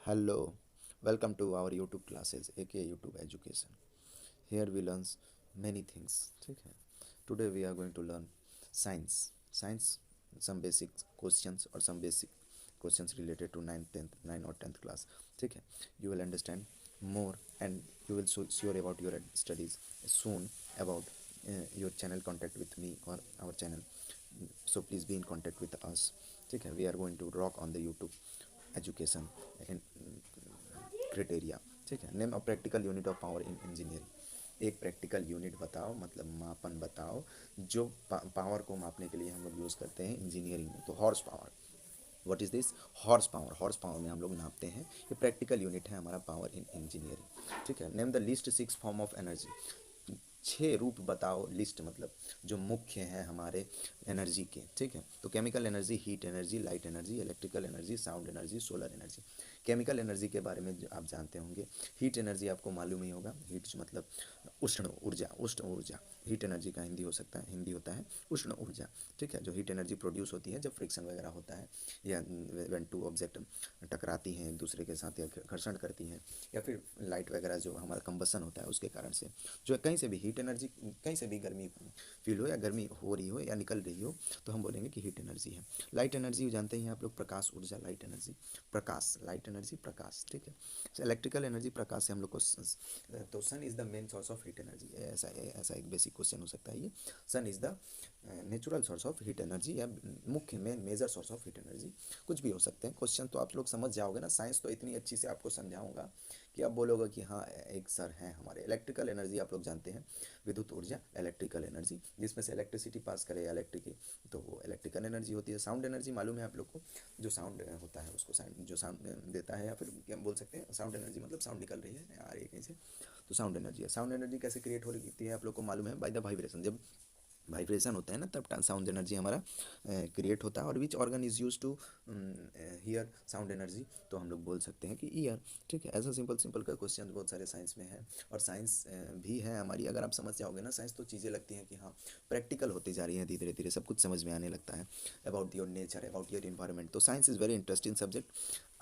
Hello, welcome to our YouTube classes, aka YouTube Education. Here we learn many things. ठीक है. Today we are going to learn science. Science, some basic questions or some basic questions related to 9th, 10th, 9 or 10th class. ठीक है. You will understand more and you will sure about your studies soon about your channel contact with me or our channel. So please be in contact with us. ठीक है. We are going to rock on the YouTube education in criteria. ठीक है. Name a practical unit of power in engineering. एक practical unit बताओ, मतलब मापन बताओ जो पावर को मापने के लिए हम लोग यूज़ करते हैं इंजीनियरिंग में. तो horse power. What is this? Horse power. Horse power में हम लोग नापते हैं. ये प्रैक्टिकल यूनिट है हमारा पावर इन इंजीनियरिंग. ठीक है. Name the list 6 form of energy. 6 रूप बताओ. लिस्ट मतलब जो मुख्य हैं हमारे एनर्जी के. ठीक है. तो chemical energy, heat energy, light energy, electrical energy, sound energy, solar energy. Chemical energy के बारे में आप जानते होंगे. हीट एनर्जी आपको मालूम ही होगा. हीट मतलब उष्ण ऊर्जा. उष्ण ऊर्जा हीट एनर्जी का हिंदी हो सकता है, हिंदी होता है उष्ण ऊर्जा. ठीक है. जो हीट एनर्जी प्रोड्यूस होती है जब फ्रिक्शन वगैरह होता है या व्हेन टू ऑब्जेक्ट टकराती हैं एक दूसरे के साथ या घर्षण करती हैं, या फिर लाइट वगैरह जो हमारा कंबसन होता है उसके कारण से जो कहीं से भी हीट एनर्जी, कहीं से भी गर्मी फील हो या गर्मी हो रही हो या निकल रही हो तो हम बोलेंगे कि हीट एनर्जी है. लाइट एनर्जी जानते हैं आप लोग, प्रकाश ऊर्जा. लाइट एनर्जी प्रकाश, लाइट एनर्जी प्रकाश. ठीक है. इलेक्ट्रिकल एनर्जी प्रकाश से हम लोग को तो sun is the main source of heat energy. ऐसा ऐसा एक बेसिक क्वेश्चन हो सकता है ये. Sun is the natural source of heat energy या मुख्य main major source of heat energy. कुछ भी हो सकते हैं क्वेश्चन, तो आप लोग समझ जाओगे ना. साइंस तो इतनी अच्छी से आपको समझाऊंगा कि आप बोलोगे कि हाँ एक सर हैं हमारे. इलेक्ट्रिकल एनर्जी आप लोग जानते हैं, विद्युत ऊर्जा. इलेक्ट्रिकल एनर्जी जिसमें से इलेक्ट्रिसिटी पास करे इलेक्ट्रिक, तो वो इलेक्ट्रिकल एनर्जी होती है. साउंड एनर्जी मालूम है आप लोग को, जो साउंड होता है उसको साउंड, जो साउंड देता है, या फिर क्या बोल सकते हैं साउंड एनर्जी मतलब साउंड निकल रही है आ रही है कहीं से, तो साउंड एनर्जी है. साउंड एनर्जी कैसे क्रिएट हो रही है आप लोग को मालूम है, बाय द वाइब्रेशन. जब वाइब्रेशन होता है ना तब साउंड एनर्जी हमारा क्रिएट होता है. और which organ is use to hear sound energy, तो हम लोग बोल सकते हैं कि ईयर. ठीक है. ऐसा सिंपल सिंपल का क्वेश्चन बहुत सारे साइंस में है. और साइंस भी है हमारी. अगर आप समझ जाओगे ना साइंस, तो चीज़ें लगती हैं कि हाँ प्रैक्टिकल होती जा रही है. धीरे धीरे सब कुछ समझ में आने लगता है about your nature, about your environment. तो science is very interesting subject.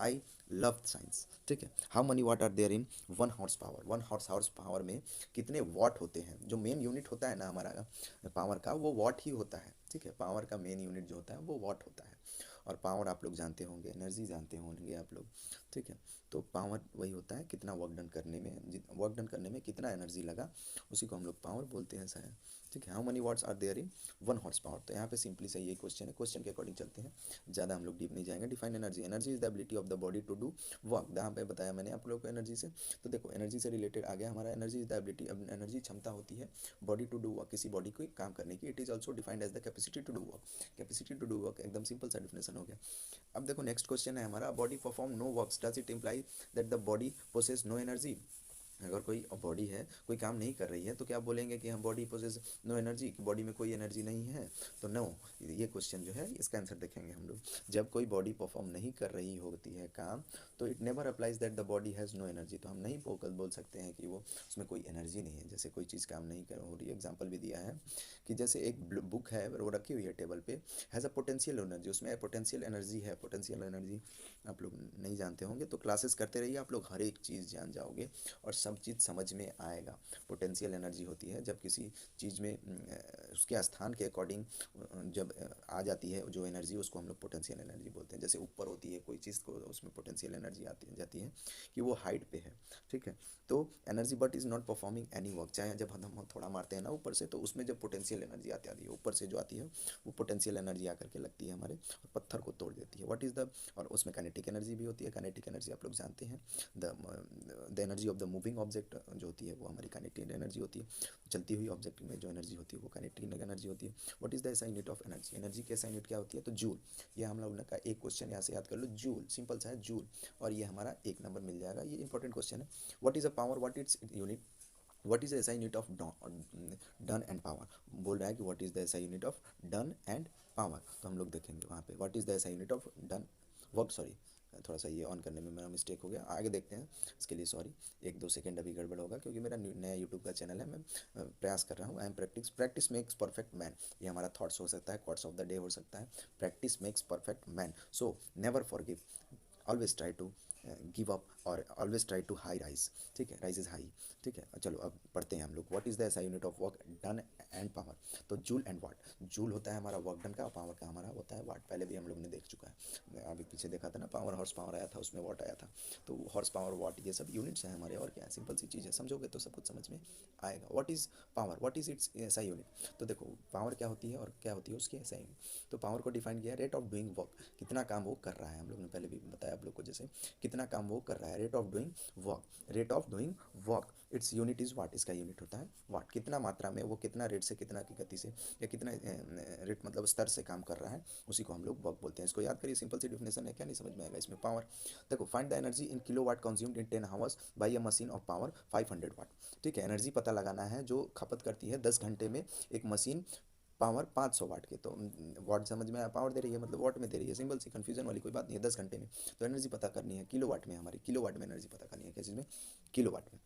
I love science. ठीक है. How many watt are there in 1 horse power. 1 horse power में कितने वाट होते हैं. जो मेन यूनिट होता है ना हमारा पावर का, वो वॉट ही होता है. ठीक है. पावर का मेन यूनिट जो होता है वो वॉट होता है. और पावर आप लोग जानते होंगे, एनर्जी जानते होंगे आप लोग. ठीक है. तो पावर वही होता है कितना वर्क डन करने में, वर्क डन करने में कितना एनर्जी लगा, उसी को हम लोग पावर बोलते हैं शायद. ठीक है. How many watts are there in 1 horse power. तो यहाँ पे सिंपली सही ये क्वेश्चन है. क्वेश्चन के अकॉर्डिंग चलते हैं, ज़्यादा हम लोग डीप नहीं जाएंगे. Define energy. Energy is the ability of the body to do work. यहाँ पे बताया मैंने आप लोग को एनर्जी से. तो देखो एनर्जी से रिलेटेड आ गया हमारा. Energy is the ability. अब एनर्जी क्षमता होती है बॉडी टू डू वर्क, किसी बॉडी को काम करने की. It is also defined as the capacity to do work. Capacity to do work एकदम सिंपल सा डिफिनेशन हो गया. अब देखो नेक्स्ट क्वेश्चन है हमारा, body perform no works, does it imply that the body possess no energy. अगर कोई बॉडी है कोई काम नहीं कर रही है तो क्या बोलेंगे कि हम बॉडी पोसेस नो एनर्जी, कि बॉडी में कोई एनर्जी नहीं है. तो नो, ये क्वेश्चन जो है इसका आंसर देखेंगे हम लोग. जब कोई बॉडी परफॉर्म नहीं कर रही होती है काम, तो it never applies that the body has no energy. तो हम नहीं बोल सकते हैं कि वो उसमें कोई एनर्जी नहीं है. जैसे कोई चीज़ काम नहीं कर हो रही है, एग्जाम्पल भी दिया है कि जैसे एक बुक है वो रखी हुई है टेबल पे, हैज़ अ पोटेंशियल एनर्जी. उसमें पोटेंशियल एनर्जी है. पोटेंशियल एनर्जी आप लोग नहीं जानते होंगे, तो क्लासेस करते रहिए, आप लोग हर एक चीज़ जान जाओगे और सब चीज़ समझ में आएगा. पोटेंशियल एनर्जी होती है जब किसी चीज़ में उसके स्थान के अकॉर्डिंग जब आ जाती है जो एनर्जी, उसको हम लोग पोटेंशियल एनर्जी बोलते हैं. जैसे ऊपर होती है कोई चीज़ को, उसमें पोटेंशियल एनर्जी आती जाती है कि वो हाइट पे है. ठीक है. तो energy but is not performing any work. चाहे जब हम थोड़ा मारते हैं ना ऊपर से, तो उसमें जब पोटेंशियल एनर्जी आती है ऊपर से जो आती है, वो पोटेंशियल एनर्जी आकर के लगती है हमारे और पत्थर को तोड़ देती है. व्हाट इज़ द, और उसमें काइनेटिक एनर्जी भी होती है. काइनेटिक एनर्जी आप लोग जानते हैं, the energy of the moving object जो होती है वो हमारी काइनेटिक एनर्जी होती है. चलती हुई ऑब्जेक्ट में जो एनर्जी होती है वो काइनेटिक एनर्जी होती है. What is the SI unit of energy. Energy की एसआई यूनिट क्या होती है, तो जूल. ये हम लोग का एक क्वेश्चन यहाँ से याद कर लो, जूल. सिंपल सा है जूल, और ये हमारा 1 नंबर मिल जाएगा. ये इंपॉर्टेंट क्वेश्चन है. What is a power, what its unit. What is the SI unit of done and power. बोल रहा है कि what is the SI unit of done and power. तो हम लोग देखेंगे वहाँ पे what is the SI unit of done work. Sorry, थोड़ा सा ये ऑन करने में मेरा मिस्टेक हो गया. आगे देखते हैं, इसके लिए सॉरी. 1-2 सेकेंड अभी गड़बड़ होगा क्योंकि मेरा नया यूट्यूब का चैनल है. मैं प्रयास कर रहा हूँ. I am practice. Practice makes perfect man. ये हमारा थॉट्स हो सकता है, क्वाट्स ऑफ द डे हो सकता है. Practice makes perfect man. So never forgive. Always try to give up और always try to high rise, ठीक है, राइज इज हाई, ठीक है। चलो अब पढ़ते हैं हम लोग, what is the SI unit of work done and power. तो जूल एंड वाट, जूल होता है हमारा वर्क डन का और पावर का हमारा होता है वाट, पहले भी हम लोग ने देख चुका है, अभी पीछे देखा था ना, पावर हॉर्स पावर आया था, उसमें वाट आया था। तो हॉर्स पावर वाट ये सब यूनिट्स हैं हमारे, और क्या सिंपल सी चीज़ है, समझोगे तो सब कुछ समझ में आएगा। What is power, what is it's SI unit. तो देखो पावर क्या होती है और क्या होती है उसकी एसआई यूनिट। तो पावर को डिफाइन किया रेट ऑफ डूइंग वर्क, कितना काम वो कर रहा है, हम लोग ने पहले भी बताया आप लोग को, जैसे कितना काम वो कर रहा है, rate of doing work, rate of doing work, its unit is what, इसका यूनिट होता है वाट, कितना मात्रा में वो कितना रेट से, कितना की गति से, या कितना रेट मतलब स्तर से काम कर रहा है, उसी को हम लोग वर्क बोलते हैं। इसको याद करिए, सिंपल सी डिफिनेशन है, क्या नहीं समझ में आएगा इसमें। पावर देखो, find the energy in kilowatt consumed in 10 hours by a machine of power 500 watt, ठीक है, एनर्जी पता लगाना है जो खपत करती है 10 घंटे में एक मशीन पावर 500 वाट के। तो वाट समझ में आया, पावर दे रही है मतलब वाट में दे रही है, सिंपल सी, कंफ्यूजन वाली कोई बात नहीं है, 10 घंटे में। तो एनर्जी पता करनी है किलो वाट में, हमारी किलो वाट में एनर्जी पता करनी है, किस चीज़ में, किलो वाट में,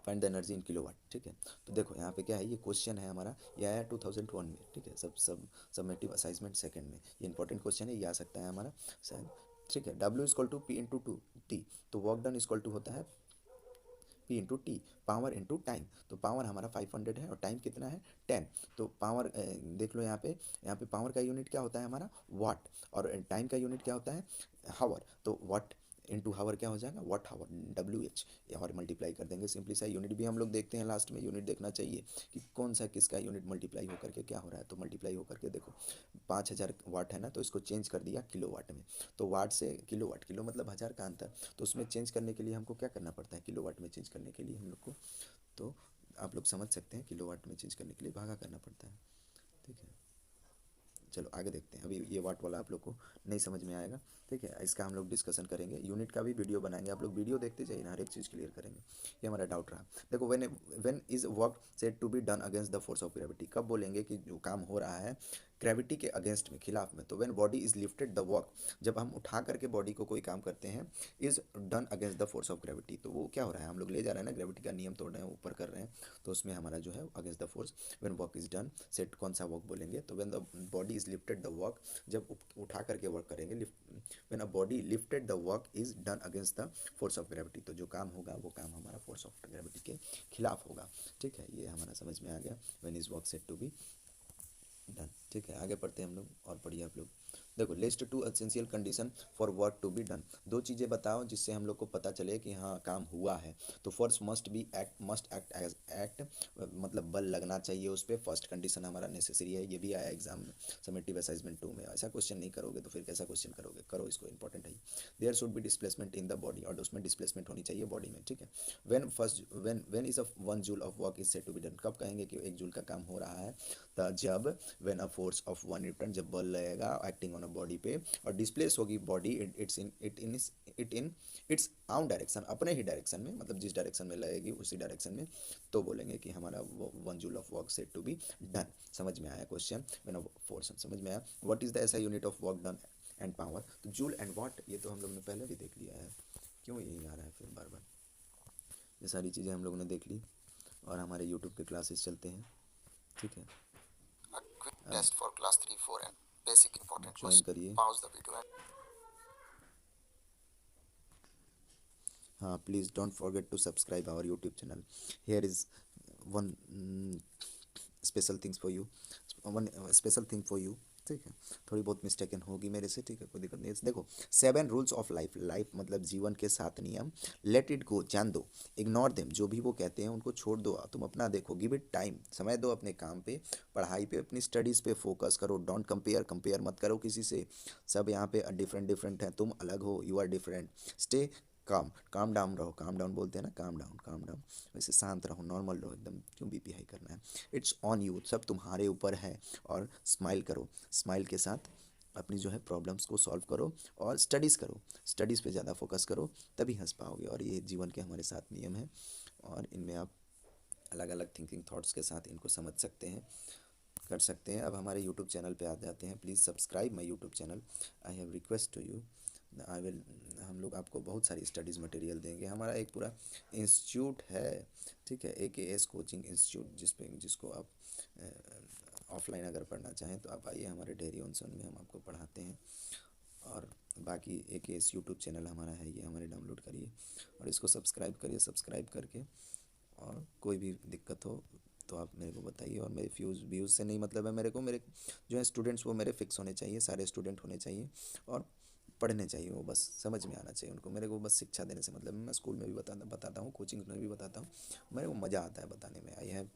find the energy in kilowatt, ठीक है। तो देखो यहाँ पे क्या है, ये क्वेश्चन है हमारा, ये आया 2001 में, ठीक है, सबमेटिव असाइनमेंट सेकंड में, ये इंपॉर्टेंट क्वेश्चन है, ये आ सकता है हमारा शायद, ठीक है। W is equal to P into two T, तो work done is equal to होता है P into T, power into time. तो पावर हमारा 500 है और टाइम कितना है 10। तो पावर देख लो यहाँ पे पावर का यूनिट क्या होता है हमारा वाट, और टाइम का यूनिट क्या होता है हावर। तो वाट इंटू हावर क्या हो जाएगा, वाट हावर, डब्ल्यू एच, और मल्टीप्लाई कर देंगे सिंपली सा। यूनिट भी हम लोग देखते हैं लास्ट में, यूनिट देखना चाहिए कि कौन सा किसका यूनिट मल्टीप्लाई होकर के क्या हो रहा है। तो मल्टीप्लाई होकर के देखो 5000 वाट है ना, तो इसको चेंज कर दिया किलो वाट में। तो वाट से किलो वाट, किलो मतलब हज़ार का अंतर, तो उसमें चेंज करने के लिए हमको क्या करना पड़ता है, किलो वाट में चेंज करने के लिए हम लोग को, तो आप लोग समझ सकते हैं किलो वाट में चेंज करने के लिए भागा करना पड़ता है, ठीक है। चलो आगे देखते हैं, अभी ये वाट वाला आप लोग को नहीं समझ में आएगा, ठीक है, इसका हम लोग डिस्कशन करेंगे, यूनिट का भी वीडियो बनाएंगे, आप लोग वीडियो देखते जाइए ना, हर एक चीज़ क्लियर करेंगे। ये हमारा डाउट रहा। देखो when is work said to be done against the force of gravity, कब बोलेंगे कि जो काम हो रहा है ग्रेविटी के अगेंस्ट में, खिलाफ में। तो when body is lifted the work, जब हम उठा करके बॉडी को कोई काम करते हैं, is done against the force of gravity, तो वो क्या हो रहा है, हम लोग ले जा रहे हैं ना, ग्रेविटी का नियम तोड़ रहे हैं, ऊपर कर रहे हैं, तो उसमें हमारा जो है against the force. When work is done set, कौन सा वर्क बोलेंगे, तो when the body is lifted the work, जब उठा करके वर्क करेंगे, when a body lifted the work is done against the force of gravity, तो जो काम होगा वो काम हमारा फोर्स ऑफ ग्रेविटी के खिलाफ होगा, ठीक है, ये हमारा समझ में आ गया। When is work said to be done, ठीक है। आगे पढ़ते हैं हम लोग, और पढ़िए आप लोग। देखो, list two essential condition for work to be done, दो चीज़ें बताओ जिससे हम लोग को पता चले कि हाँ काम हुआ है। तो first must act as act, मतलब बल लगना चाहिए उस पर, फर्स्ट कंडीशन हमारा नेसेसरी है, ये भी आया एग्जाम में, समेटिव असाइनमेंट 2 में। ऐसा क्वेश्चन नहीं करोगे तो फिर कैसा क्वेश्चन करोगे, करो इसको, इंपॉर्टेंट है। There should be displacement in the body, और उसमें डिस्प्लेसमेंट होनी चाहिए बॉडी में, ठीक है। When is a 1 joule of work is said to be done, कब कहेंगे कि 1 जूल का काम हो रहा है, जब when a force of 1 Newton, जब बल लगेगा एक्टिंग ऑन अ बॉडी पे, और डिस्प्लेस होगी बॉडी इट इन इट्स आउन डायरेक्शन, अपने ही डायरेक्शन में, मतलब जिस डायरेक्शन में लगेगी उसी डायरेक्शन में, तो बोलेंगे कि हमारा 1 joule of work said to be done. समझ में आया क्वेश्चन, व्हेन अ फोर्स, समझ में आया। व्हाट इज द ऐसा unit of work done and power, तो जूल एंड वाट, ये तो हम लोग ने पहले भी देख लिया है, क्यों यही आ रहा है फिर बार बार, ये सारी चीज़ें हम लोग ने देख ली, और हमारे यूट्यूब के क्लासेस चलते हैं, ठीक है। A quick test for class 3, 4 and basic important join question. करिए, Pause the video and हाँ please don't forget to subscribe our YouTube channel. Here is one special things for you, one special thing for you, ठीक है। थोड़ी बहुत mistaken होगी मेरे से, ठीक है, कोई दिक्कत नहीं है। देखो 7 रूल्स ऑफ लाइफ, लाइफ मतलब जीवन के 7 नियम। लेट इट गो, जान दो। इग्नोर देम, जो भी वो कहते हैं उनको छोड़ दो, तुम अपना देखो। गिव इट टाइम, समय दो अपने काम पे, पढ़ाई पे, अपनी स्टडीज़ पे फोकस करो। डोंट कंपेयर, कंपेयर मत करो किसी से, सब यहाँ पे डिफरेंट डिफरेंट हैं, तुम अलग हो, you are different. Stay calm, calm down रहो, काम डाउन बोलते हैं ना, काम डाउन, काम डाउन, वैसे शांत रहो, नॉर्मल रहो एकदम, क्यों बीपी हाई करना है। इट्स ऑन यू, सब तुम्हारे ऊपर है। और स्माइल करो, स्माइल के साथ अपनी जो है प्रॉब्लम्स को सॉल्व करो, और स्टडीज़ करो, स्टडीज़ पे ज़्यादा फोकस करो, तभी हंस पाओगे। और ये जीवन के हमारे 7 नियम हैं, और इनमें आप अलग अलग थिंकिंग थॉट्स के साथ इनको समझ सकते हैं, कर सकते हैं। अब हमारे यूट्यूब चैनल पे आ जाते हैं, please subscribe my YouTube channel, I have request to you, I will, हम लोग आपको बहुत सारी स्टडीज़ मटेरियल देंगे। हमारा एक पूरा इंस्टीट्यूट है, ठीक है, AKS कोचिंग इंस्टीट्यूट, जिसको आप ऑफलाइन अगर पढ़ना चाहें तो आप आइए, हमारे डेरी ऑन सन में हम आपको पढ़ाते हैं। और बाकी एक इस यूट्यूब चैनल हमारा है, ये हमारे डाउनलोड करिए और इसको सब्सक्राइब करिए। सब्सक्राइब करके और कोई भी दिक्कत हो तो आप मेरे को बताइए। और मेरे व्यूज़ से नहीं मतलब है मेरे को, मेरे जो है स्टूडेंट्स वो मेरे फिक्स होने चाहिए, सारे स्टूडेंट होने चाहिए और पढ़ने चाहिए, वो बस समझ में आना चाहिए उनको। मेरे को बस शिक्षा देने से मतलब है। मैं स्कूल में भी बताता हूँ, कोचिंग में भी बताता हूँ, मेरे को मज़ा आता है बताने में। I have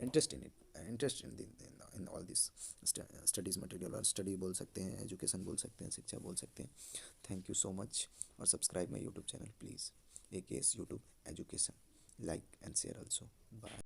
interest in it, interest in all this studies material. और स्टडी बोल सकते हैं, एजुकेशन बोल सकते हैं, शिक्षा बोल सकते हैं। Thank you so much. और subscribe my YouTube channel please, AKS YouTube education. Like and share also. Bye.